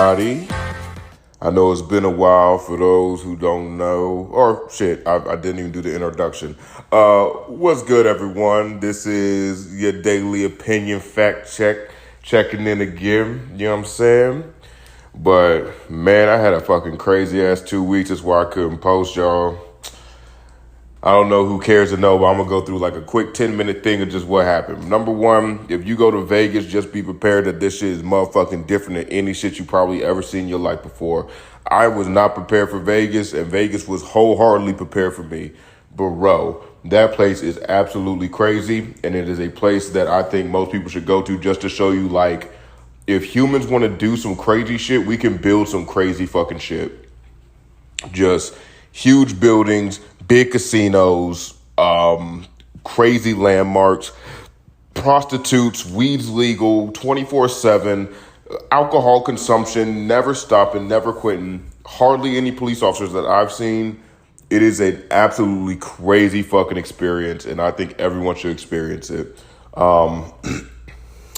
everybody. I know it's been a while for those who don't know, or shit, I didn't even do the introduction. What's good, everyone? This is your daily opinion fact check, checking in again, you know what I'm saying? But, man, I had a fucking crazy-ass 2 weeks. That's why I couldn't post, y'all. I don't know who cares to know, but I'm going to go through like a quick 10-minute thing of just what happened. Number one, if you go to Vegas, just be prepared that this shit is motherfucking different than any shit you probably ever seen in your life before. I was not prepared for Vegas, and Vegas was wholeheartedly prepared for me. Bro, that place is absolutely crazy, and it is a place that I think most people should go to just to show you, like, if humans want to do some crazy shit, we can build some crazy fucking shit. Just huge buildings, big casinos, crazy landmarks, prostitutes, weed's legal, 24/7, alcohol consumption, never stopping, never quitting, hardly any police officers that I've seen. It is an absolutely crazy fucking experience, and I think everyone should experience it.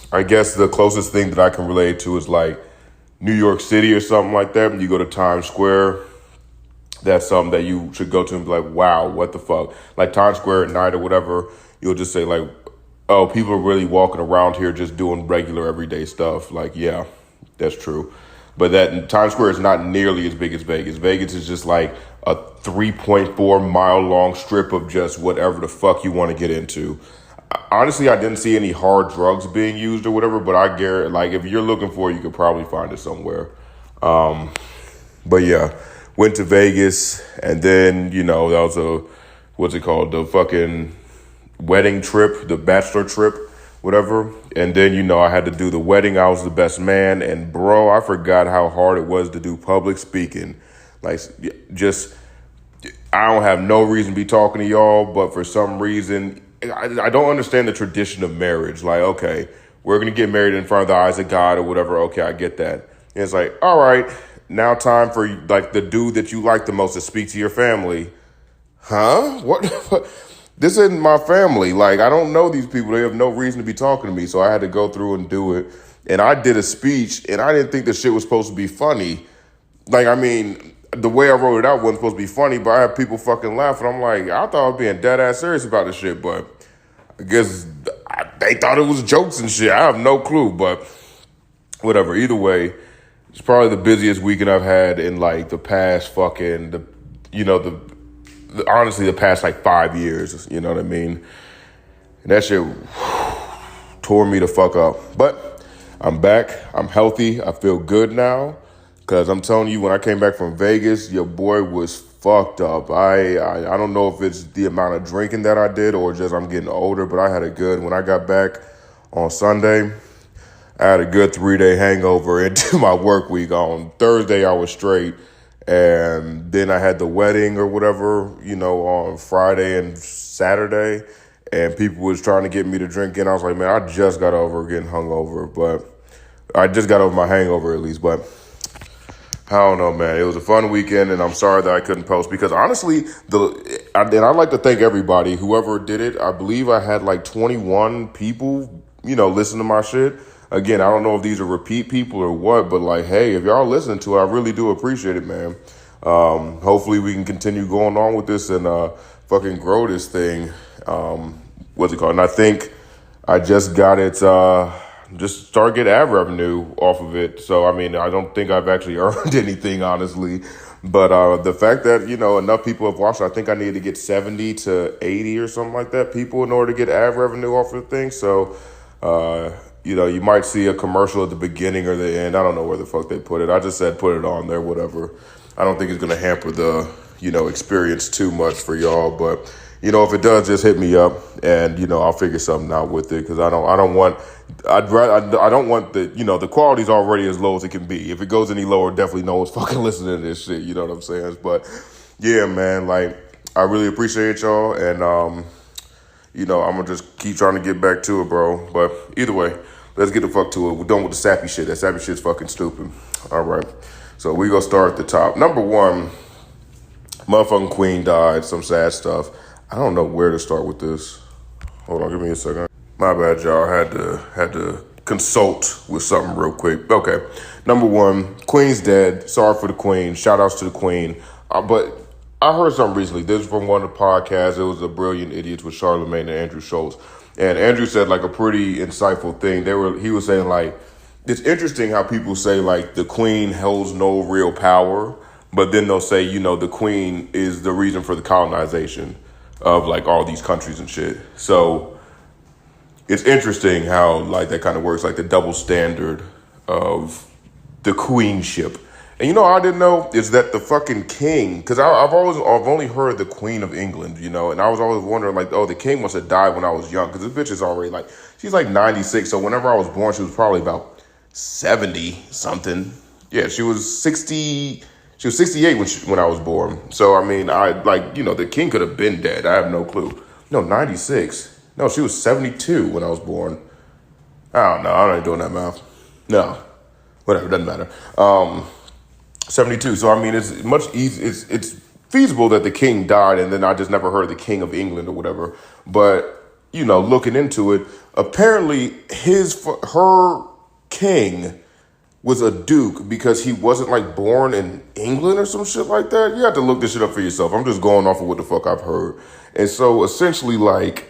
I guess the closest thing that I can relate to is like New York City or something like that. You go to Times Square. That's something that you should go to and be like, wow, what the fuck? Like Times Square at night or whatever, you'll just say like, oh, people are really walking around here just doing regular everyday stuff. Like, yeah, that's true. But that Times Square is not nearly as big as Vegas. Vegas is just like a 3.4 mile long strip of just whatever the fuck you want to get into. Honestly, I didn't see any hard drugs being used or whatever, but I guarantee, like, if you're looking for it, you could probably find it somewhere. But yeah, went to Vegas, and then, you know, that was the fucking wedding trip, the bachelor trip, whatever. And then, you know, I had to do the wedding. I was the best man, and bro, I forgot how hard it was to do public speaking. Like, just, I don't have no reason to be talking to y'all, but for some reason, I don't understand the tradition of marriage. Like, okay, we're going to get married in front of the eyes of God or whatever. Okay, I get that. And it's like, all right, now time for like the dude that you like the most to speak to your family. Huh? What? This isn't my family. Like, I don't know these people. They have no reason to be talking to me. So I had to go through and do it. And I did a speech, and I didn't think the shit was supposed to be funny. Like, I mean, the way I wrote it out wasn't supposed to be funny, but I had people fucking laughing. I'm like, I thought I was being dead ass serious about this shit, but I guess they thought it was jokes and shit. I have no clue, but whatever. Either way, it's probably the busiest weekend I've had in like the past fucking, honestly, the past like 5 years. You know what I mean? And that shit tore me the fuck up. But I'm back. I'm healthy. I feel good now. Because I'm telling you, when I came back from Vegas, your boy was fucked up. I don't know if it's the amount of drinking that I did or just I'm getting older, but I had a good, when I got back on Sunday, I had a good 3-day hangover into my work week. On Thursday, I was straight. And then I had the wedding or whatever, you know, on Friday and Saturday. And people was trying to get me to drink. And I was like, man, I just got over getting hungover. But I just got over my hangover at least. But I don't know, man. It was a fun weekend, and I'm sorry that I couldn't post because honestly, I'd like to thank everybody, whoever did it. I believe I had like 21 people, you know, listen to my shit. Again, I don't know if these are repeat people or what, but like, hey, if y'all listening to it, I really do appreciate it, man. Hopefully we can continue going on with this and fucking grow this thing. What's it called? And I think I just got it. Just start getting ad revenue off of it. So, I mean, I don't think I've actually earned anything, honestly. But the fact that, you know, enough people have watched, I think I need to get 70 to 80 or something like that people in order to get ad revenue off of the thing. So, you know, you might see a commercial at the beginning or the end. I don't know where the fuck they put it. I just said put it on there, whatever. I don't think it's going to hamper the, you know, experience too much for y'all. But, you know, if it does, just hit me up and, you know, I'll figure something out with it because I don't want the, you know, the quality's already as low as it can be. If it goes any lower, definitely no one's fucking listening to this shit. You know what I'm saying? But yeah, man, like I really appreciate y'all. And, you know, I'm going to just keep trying to get back to it, bro. But either way, let's get the fuck to it. We're done with the sappy shit. That sappy shit's fucking stupid. All right. So we going to start at the top. Number one, motherfucking Queen died. Some sad stuff. I don't know where to start with this. Hold on, give me a second. My bad, y'all. Had to consult with something real quick. Okay. Number one, Queen's dead. Sorry for the Queen. Shout outs to the Queen. But I heard something recently. This is from one of the podcasts. It was a Brilliant Idiots with Charlamagne and Andrew Schultz. And Andrew said like a pretty insightful thing. He was saying like, it's interesting how people say like the Queen holds no real power, but then they'll say, the Queen is the reason for the colonization of like all these countries and shit. So it's interesting how like that kind of works, like the double standard of the queenship. And I didn't know is that the fucking king, because I've only heard the Queen of England, and I was always wondering like, oh, the king must have died when I was young, because this bitch is already like, she's like 96. So whenever I was born, she was probably about 70 something. Yeah, she was 60. She was 68 when I was born. So, I mean, the king could have been dead. I have no clue. No, 96. No, she was 72 when I was born. I don't know. I'm not doing that math. No. Whatever, doesn't matter. 72. So, I mean, it's much easier. It's feasible that the king died and then I just never heard the King of England or whatever. But, looking into it, apparently her king was a duke because he wasn't like born in England or some shit like that. You have to look this shit up for yourself. I'm just going off of what the fuck I've heard. And so essentially like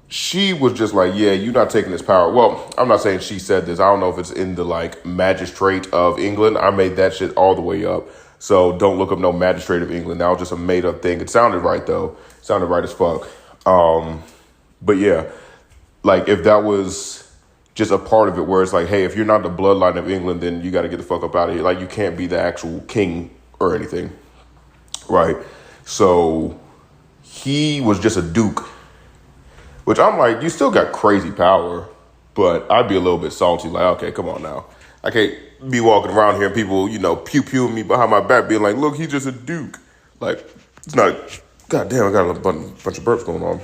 she was just like, yeah, you're not taking this power. Well, I'm not saying she said this. I don't know if it's in the like magistrate of England. I made that shit all the way up. So don't look up no magistrate of England. That was just a made up thing. It sounded right though. It sounded right as fuck. But yeah, like if that was just a part of it where it's like, hey, if you're not the bloodline of England, then you got to get the fuck up out of here. Like, you can't be the actual king or anything, right? So he was just a duke, which I'm like, you still got crazy power, but I'd be a little bit salty. Like, okay, come on now. I can't be walking around here and people, pew-pewing me behind my back being like, look, he's just a duke. Like, it's not, goddamn, I got a bunch of burps going on.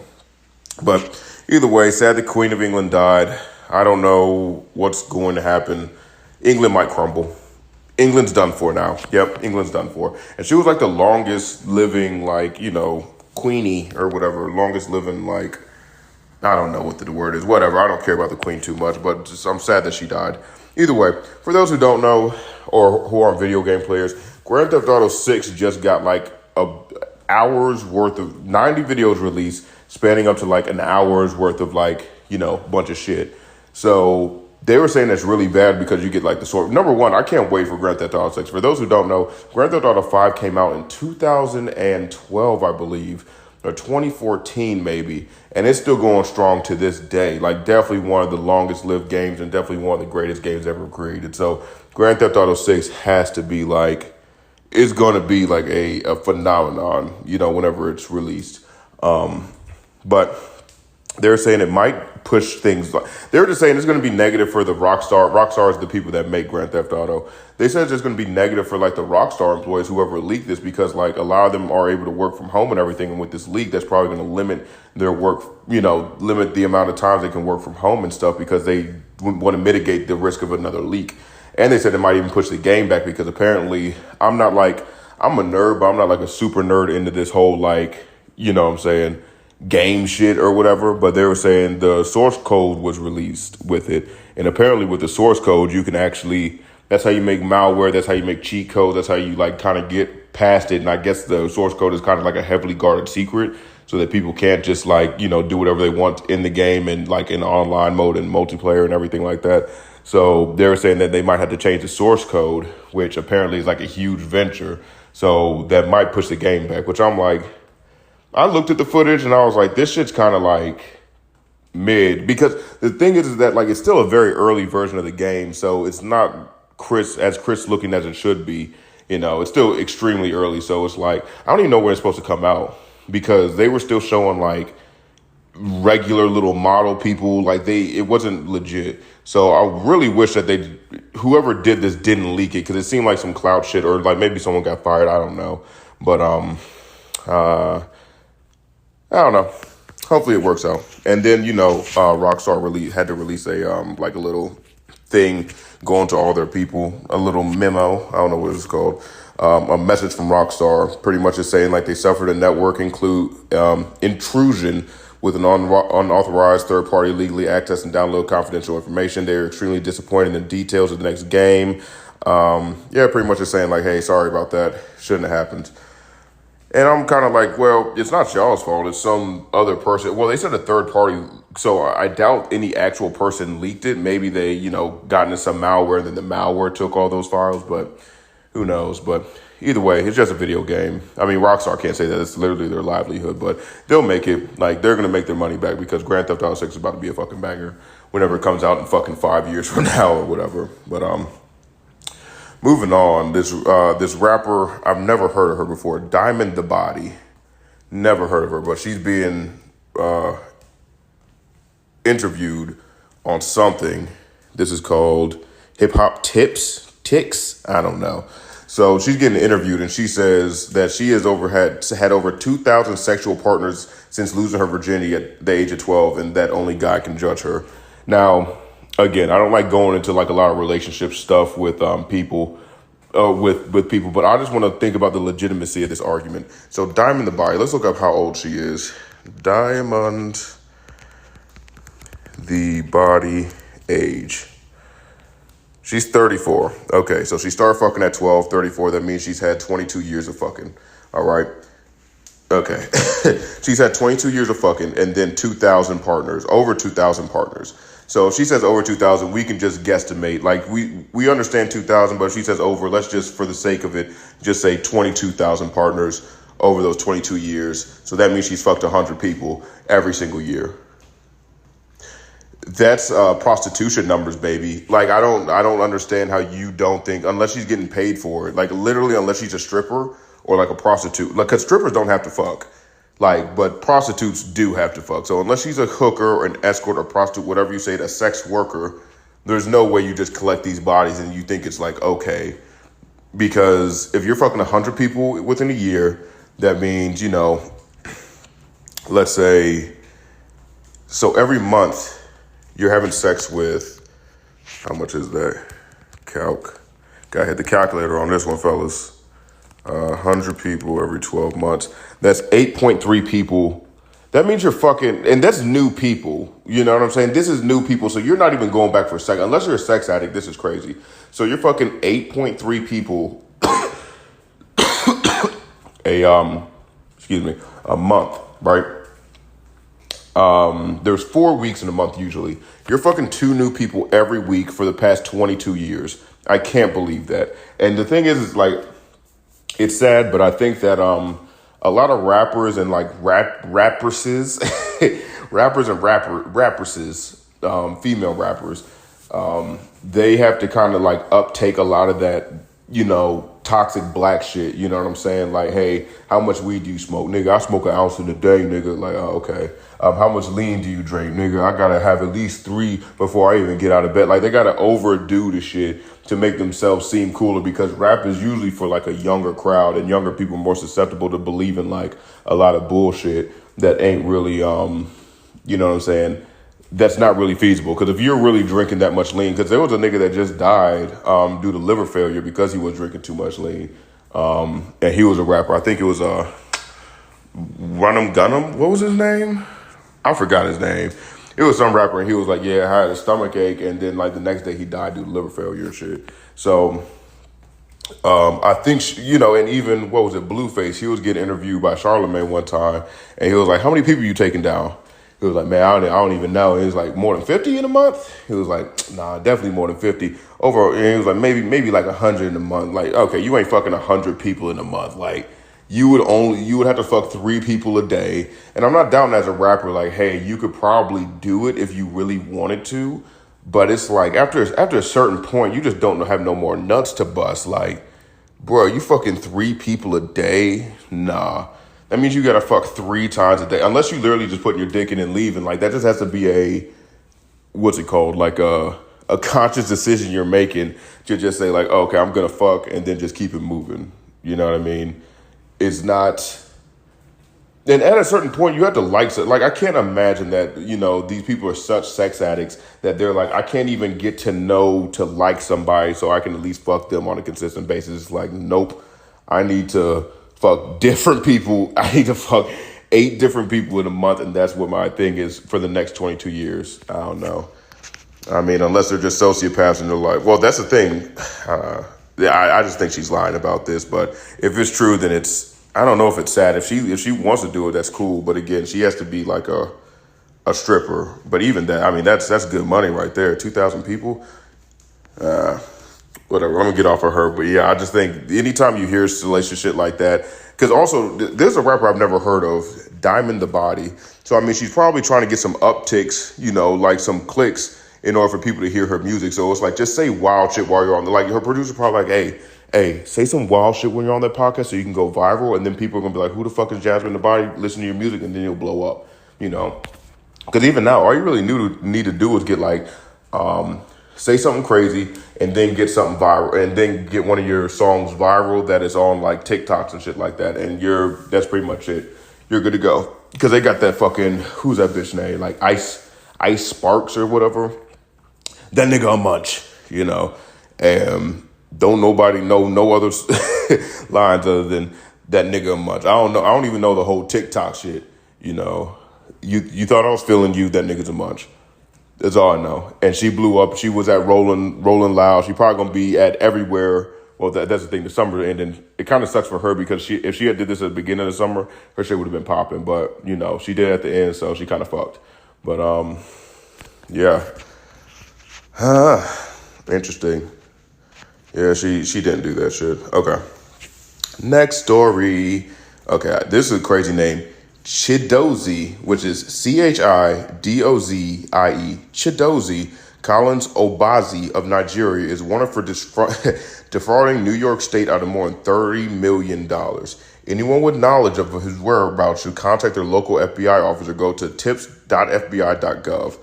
But either way, sad the Queen of England died. I don't know what's going to happen. England might crumble. England's done for now. Yep, England's done for. And she was like the longest living, like, queenie or whatever. Longest living, like, I don't know what the word is. Whatever. I don't care about the queen too much, but I'm sad that she died. Either way, for those who don't know or who aren't video game players, Grand Theft Auto 6 just got like a hour's worth of 90 videos released, spanning up to like an hour's worth of like, bunch of shit. So they were saying that's really bad because you get like the sword. Number one, I can't wait for Grand Theft Auto 6. For those who don't know, Grand Theft Auto 5 came out in 2012, I believe, or 2014 maybe. And it's still going strong to this day. Like definitely one of the longest lived games and definitely one of the greatest games ever created. So Grand Theft Auto 6 has to be like, it's going to be like a phenomenon, whenever it's released. But they're saying it might push things. They were just saying it's going to be negative for the Rockstar. Rockstar is the people that make Grand Theft Auto. They said it's going to be negative for like the Rockstar employees, whoever leaked this, because like a lot of them are able to work from home and everything. And with this leak, that's probably going to limit their work, limit the amount of times they can work from home and stuff because they want to mitigate the risk of another leak. And they said it might even push the game back because apparently I'm a nerd, but I'm not like a super nerd into this whole like, game shit or whatever, but they were saying the source code was released with it. And apparently with the source code, you can actually, that's how you make malware. That's how you make cheat codes. That's how you like kind of get past it. And I guess the source code is kind of like a heavily guarded secret so that people can't just like, do whatever they want in the game and like in online mode and multiplayer and everything like that. So they were saying that they might have to change the source code, which apparently is like a huge venture. So that might push the game back, which I'm like, I looked at the footage and I was like, this shit's kind of like mid, because the thing is that like it's still a very early version of the game, so it's not crisp looking as it should be. It's still extremely early, so it's like I don't even know where it's supposed to come out because they were still showing like regular little model people, like it wasn't legit. So I really wish that whoever did this didn't leak it because it seemed like some clout shit or like maybe someone got fired. I don't know, but I don't know. Hopefully it works out. And then, Rockstar had to release a like a little thing going to all their people, a little memo. I don't know what it's called. A message from Rockstar pretty much is saying like they suffered a network intrusion with an unauthorized third party legally access and download confidential information. They're extremely disappointed in the details of the next game. Yeah, pretty much just saying like, hey, sorry about that. Shouldn't have happened. And I'm kind of like, well, it's not y'all's fault. It's some other person. Well, they said a third party, so I doubt any actual person leaked it. Maybe they, got into some malware, and then the malware took all those files, but who knows? But either way, it's just a video game. I mean, Rockstar can't say that. It's literally their livelihood, but they'll make it. Like, they're going to make their money back because Grand Theft Auto 6 is about to be a fucking banger whenever it comes out in fucking 5 years from now or whatever. But, moving on, this rapper, I've never heard of her before, Diamond the Body. Never heard of her, but she's being interviewed on something. This is called Hip Hop Ticks. I don't know. So she's getting interviewed, and she says that she has had over 2,000 sexual partners since losing her virginity at the age of 12, and that only God can judge her. Now, again, I don't like going into like a lot of relationship stuff with people, with people, but I just want to think about the legitimacy of this argument. So Diamond the Body, let's look up how old she is. Diamond the Body age. She's 34. Okay, so she started fucking at 12, 34. That means she's had 22 years of fucking. All right. Okay. She's had 22 years of fucking and then 2,000 partners, over 2,000 partners. So if she says over 2,000, we can just guesstimate. Like, we understand 2,000, but if she says over, let's just, for the sake of it, just say 22,000 partners over those 22 years. So that means she's fucked 100 people every single year. That's prostitution numbers, baby. Like, I don't understand how you don't think, unless she's getting paid for it, like literally unless she's a stripper or like a prostitute, like, because strippers don't have to fuck, like, but prostitutes do have to fuck. So unless she's a hooker or an escort or prostitute, whatever you say, a sex worker, there's no way you just collect these bodies and you think it's like, okay, because if you're fucking 100 people within a year, that means, let's say, so every month, you're having sex with, how much is that? Gotta hit the calculator on this one, fellas. 100 people every 12 months. That's 8.3 people. That means you're fucking, and that's new people. You know what I'm saying? This is new people, so you're not even going back for a second. Unless you're a sex addict, this is crazy. So you're fucking 8.3 people a month, right? There's 4 weeks in a month usually. You're fucking 2 new people every week for the past 22 years. I can't believe that. And the thing is like, it's sad, but I think that a lot of rappers and like rappresses, female rappers, they have to kind of like uptake a lot of that, toxic black shit. You know what I'm saying? Like, hey, how much weed do you smoke? Nigga, I smoke an ounce in a day, nigga. Like, oh, okay. How much lean do you drink? Nigga, I gotta have at least 3 before I even get out of bed. Like, they gotta overdo the shit to make themselves seem cooler, because rap is usually for like a younger crowd, and younger people are more susceptible to believing like a lot of bullshit that ain't really, you know what I'm saying? That's not really feasible. Because if you're really drinking that much lean, because there was a nigga that just died due to liver failure because he was drinking too much lean. And he was a rapper. I think it was Runham Gunham. What was his name? I forgot his name. It was some rapper, and he was like, yeah, I had a stomach ache, and then like the next day he died due to liver failure and shit. So I think, and even, what was it, Blueface, he was getting interviewed by Charlamagne one time, and he was like, how many people you taking down? He was like, man, I don't even know. He was like, more than 50 in a month? He was like, nah, definitely more than 50. And he was like, maybe like 100 in a month. Like, okay, you ain't fucking 100 people in a month. Like, you would have to fuck 3 people a day. And I'm not down as a rapper, like, hey, you could probably do it if you really wanted to. But it's like, after a certain point, you just don't have no more nuts to bust. Like, bro, you fucking 3 people a day? Nah. That means you gotta fuck 3 times a day. Unless you literally just putting your dick in and leaving. Like, that just has to be a, what's it called? Like a conscious decision you're making to just say like, okay, I'm gonna fuck, and then just keep it moving. You know what I mean? It's not, and at a certain point you have to like I can't imagine that, these people are such sex addicts that they're like, I can't even get to know to like somebody so I can at least fuck them on a consistent basis. It's like, nope, I need to fuck different people. I need to fuck 8 different people in a month, and that's what my thing is for the next 22 years. I don't know. I mean, unless they're just sociopaths and they're like, well, that's the thing. Yeah, I just think she's lying about this. But if it's true, then I don't know if it's sad. If she wants to do it, that's cool. But again, she has to be like a stripper. But even that, I mean, that's good money right there. 2,000 people. Whatever. I'm gonna get off of her. But yeah, I just think anytime you hear salacious shit like that, because also there's a rapper I've never heard of, Diamond the Body. So I mean, she's probably trying to get some upticks, like some clicks in order for people to hear her music. So it's like, just say wild shit while you're on like her producer probably like, hey, say some wild shit when you're on that podcast so you can go viral, and then people are gonna be like, who the fuck is Jasmine the Body? Listen to your music, and then you'll blow up. Because even now, all you really need to do is get like, say something crazy, and then get something viral, and then get one of your songs viral that is on like TikToks and shit like that, and that's pretty much it. You're good to go. Because they got that fucking, who's that bitch name? Like Ice Sparks or whatever. That nigga a munch, and don't nobody know no other lines other than that nigga a munch. I don't know. I don't even know the whole TikTok shit. You thought I was feeling you. That nigga's a munch. That's all I know. And she blew up. She was at Rolling Loud. She probably gonna be at everywhere. Well, that's the thing. The summer ending. It kind of sucks for her because if she had did this at the beginning of the summer, her shit would have been popping. But she did at the end, so she kind of fucked. But yeah. Interesting. Yeah, she didn't do that shit. Okay. Next story. Okay, this is a crazy name. Chidozie, which is Chidozie, Chidozie Collins Obazi of Nigeria, is wanted for defrauding New York State out of more than $30 million. Anyone with knowledge of his whereabouts should contact their local FBI office or go to tips.fbi.gov.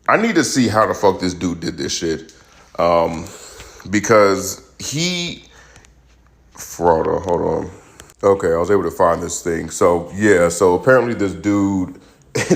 I need to see how the fuck this dude did this shit. Because hold on. Okay, I was able to find this thing. So apparently this dude,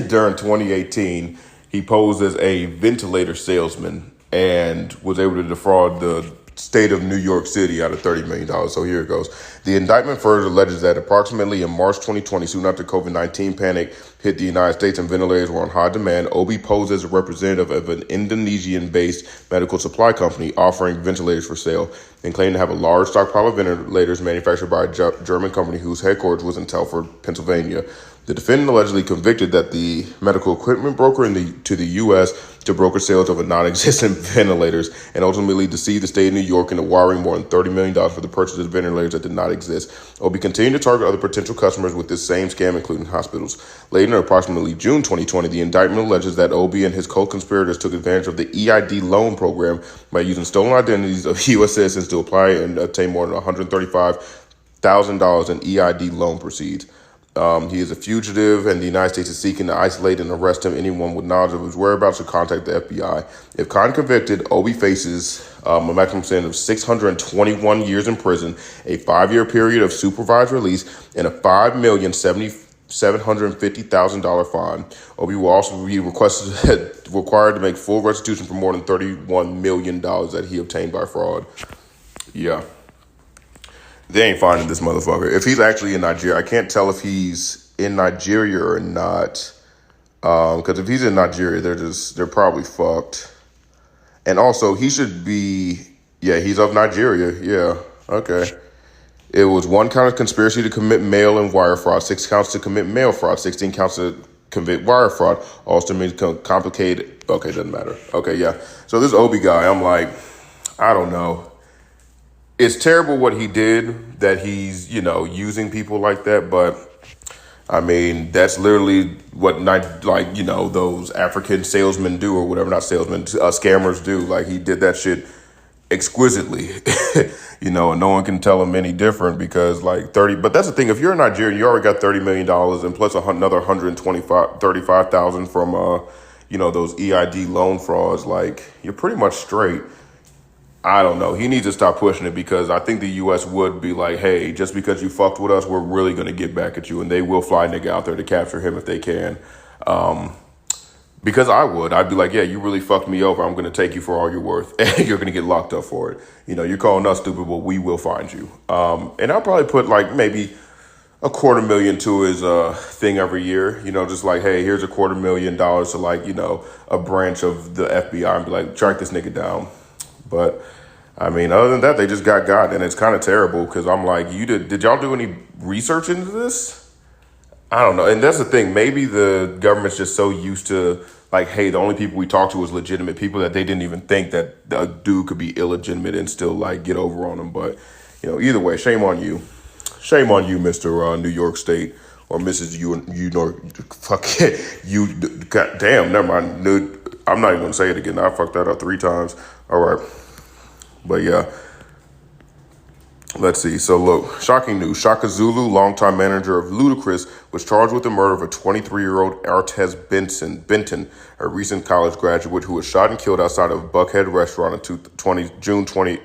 during 2018, he posed as a ventilator salesman and was able to defraud the state of New York City out of $30 million. So here it goes. The indictment further alleges that approximately in March 2020, soon after COVID-19 panic hit the United States and ventilators were on high demand, Obi posed as a representative of an Indonesian-based medical supply company offering ventilators for sale and claimed to have a large stockpile of ventilators manufactured by a German company whose headquarters was in Telford, Pennsylvania. The defendant allegedly convicted that the medical equipment broker to the U.S. to broker sales of non-existent ventilators and ultimately deceived the state of New York into wiring more than $30 million for the purchase of ventilators that did not exist. Obi continued to target other potential customers with this same scam, including hospitals. Late in approximately June 2020, the indictment alleges that Obi and his co-conspirators took advantage of the EID loan program by using stolen identities of U.S. citizens to apply and obtain more than $135,000 in EID loan proceeds. He is a fugitive, and the United States is seeking to isolate and arrest him. Anyone with knowledge of his whereabouts should contact the FBI. If caught and convicted, Obi faces a maximum sentence of 621 years in prison, a 5-year period of supervised release, and a $5,750,000 fine. Obi will also be required to make full restitution for more than $31 million that he obtained by fraud. Yeah. They ain't finding this motherfucker. If he's actually in Nigeria, I can't tell if he's in Nigeria or not. Because if he's in Nigeria, they're probably fucked. And also, he should be, he's of Nigeria. Yeah, okay. It was 1 count of conspiracy to commit mail and wire fraud, 6 counts to commit mail fraud, 16 counts to commit wire fraud. Also means complicated. Okay, doesn't matter. Okay, yeah. So this Obi guy, I'm like, I don't know. It's terrible what he did, that he's, using people like that. But, I mean, that's literally what, those African salesmen do or whatever. Not salesmen, scammers do. Like, he did that shit exquisitely, and no one can tell him any different because, but that's the thing. If you're in Nigeria, you already got $30 million and plus another $135,000 from, those EID loan frauds. Like, you're pretty much straight. I don't know. He needs to stop pushing it because I think the U.S. would be like, hey, just because you fucked with us, we're really going to get back at you. And they will fly a nigga out there to capture him if they can. Because I'd be like, yeah, you really fucked me over. I'm going to take you for all you're worth. And you're going to get locked up for it. You're calling us stupid, but we will find you. And I'll probably put maybe $250,000 to his thing every year. Just like, hey, here's $250,000 to like, a branch of the FBI and be like, track this nigga down. But I mean, other than that, they just got, and it's kind of terrible because I'm like, did y'all do any research into this? I don't know. And that's the thing. Maybe the government's just so used to like, hey, the only people we talk to is legitimate people that they didn't even think that a dude could be illegitimate and still like get over on them. But, either way, shame on you. Shame on you, Mr. New York State or Mrs. Fuck it. God damn, never mind. Dude, I'm not even going to say it again. I fucked that up 3 times. All right. But yeah. Let's see. So look, shocking news. Chaka Zulu, longtime manager of Ludacris, was charged with the murder of a 23-year-old Artez Benton, a recent college graduate who was shot and killed outside of a Buckhead restaurant on June 20.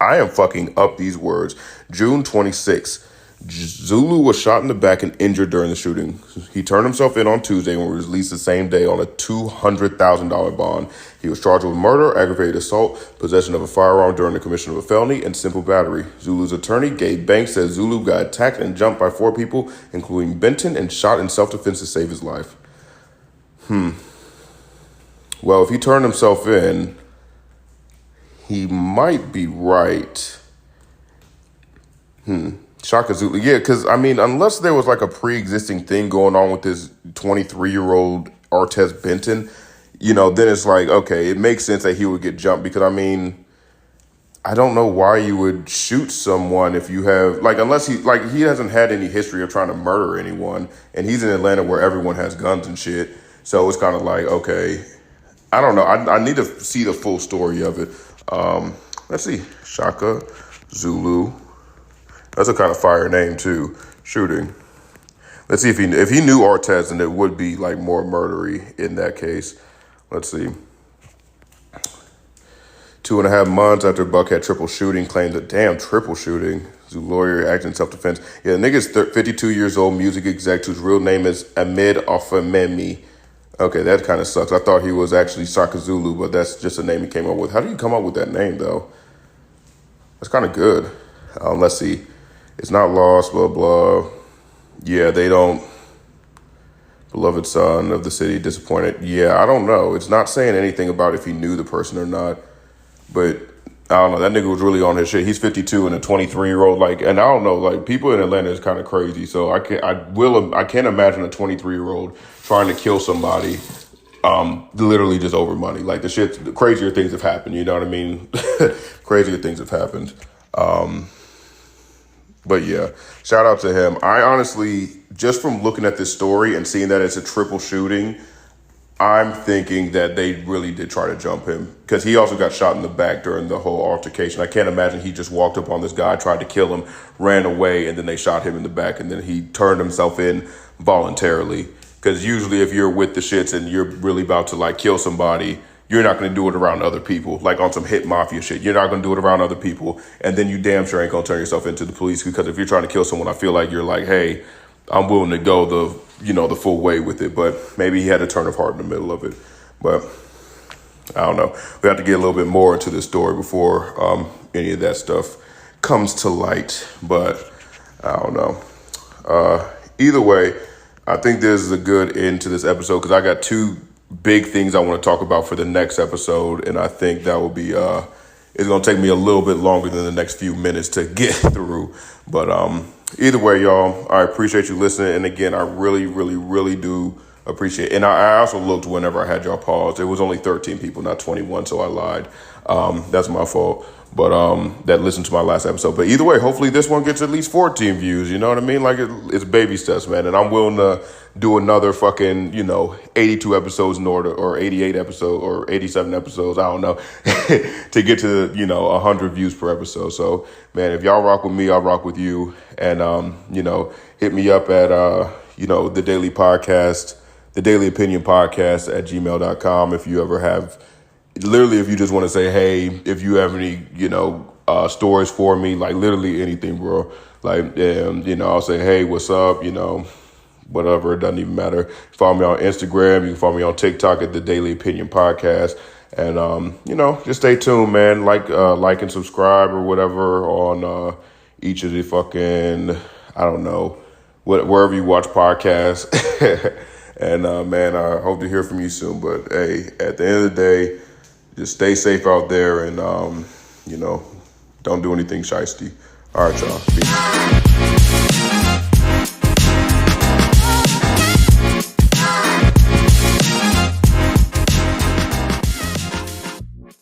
I am fucking up these words. June 26. Zulu was shot in the back and injured during the shooting. He turned himself in on Tuesday and was released the same day on a $200,000 bond. He was charged with murder, aggravated assault, possession of a firearm during the commission of a felony, and simple battery. Zulu's attorney, Gabe Banks, says Zulu got attacked and jumped by 4 people, including Benton, and shot in self-defense to save his life. Well, if he turned himself in, he might be right. Chaka Zulu, yeah, because, I mean, unless there was, like, a pre-existing thing going on with this 23-year-old Artez Benton, then it's like, okay, it makes sense that he would get jumped because, I mean, I don't know why you would shoot someone if you have, like, unless he hasn't had any history of trying to murder anyone, and he's in Atlanta where everyone has guns and shit, so it's kind of like, okay, I don't know. I need to see the full story of it. Let's see, Chaka Zulu. That's a kind of fire name too. Shooting. Let's see if he knew Artez, then it would be like more murdery in that case. Let's see. 2.5 months after Buck had triple shooting, claimed a damn triple shooting. Zulu lawyer acting in self-defense. Yeah, the nigga's 52 years old, music exec whose real name is Ahmed Afememi. Okay, that kind of sucks. I thought he was actually Chaka Zulu, but that's just a name he came up with. How do you come up with that name though? That's kind of good. Let's see. It's not lost, blah, blah. Yeah, they don't. Beloved son of the city, disappointed. Yeah, I don't know. It's not saying anything about if he knew the person or not. But I don't know. That nigga was really on his shit. He's 52 and a 23-year-old. Like, and I don't know. Like, people in Atlanta is kind of crazy. So I can't imagine a 23-year-old trying to kill somebody, literally just over money. Like the crazier things have happened. You know what I mean? Crazier things have happened. But yeah, shout out to him. I honestly, just from looking at this story and seeing that it's a triple shooting, I'm thinking that they really did try to jump him because he also got shot in the back during the whole altercation. I can't imagine he just walked up on this guy, tried to kill him, ran away, and then they shot him in the back, and then he turned himself in voluntarily. Because usually if you're with the shits and you're really about to like kill somebody, you're not going to do it around other people, like on some hit mafia shit. You're not going to do it around other people. And then you damn sure ain't going to turn yourself into the police because if you're trying to kill someone, I feel like you're like, hey, I'm willing to go the full way with it. But maybe he had a turn of heart in the middle of it. But I don't know. We have to get a little bit more into this story before any of that stuff comes to light. But I don't know. Either way, I think this is a good end to this episode because I got 2 big things I want to talk about for the next episode, and I think that will be it's going to take me a little bit longer than the next few minutes to get through. But either way, y'all, I appreciate you listening, and again, I really, really, really do appreciate it. And I also looked whenever I had y'all paused. It was only 13 people, not 21, so I lied. That's my fault. But that listened to my last episode. But either way, hopefully this one gets at least 14 views. You know what I mean? Like it's baby steps, man. And I'm willing to do another fucking 82 episodes in order, or 88 episodes, or 87 episodes. I don't know, to get to 100 views per episode. So man, if y'all rock with me, I'll rock with you. And hit me up at the Daily Podcast, the Daily Opinion Podcast at gmail.com if you ever have. Literally, if you just want to say, hey, if you have any, stories for me, like literally anything, bro. Like, I'll say, hey, what's up? Whatever. It doesn't even matter. Follow me on Instagram. You can follow me on TikTok at the Daily Opinion Podcast. And, just stay tuned, man. Like and subscribe or whatever on each of the fucking, I don't know, wherever you watch podcasts. And man, I hope to hear from you soon. But hey, at the end of the day, just stay safe out there, and don't do anything shiesty. All right, y'all. Peace.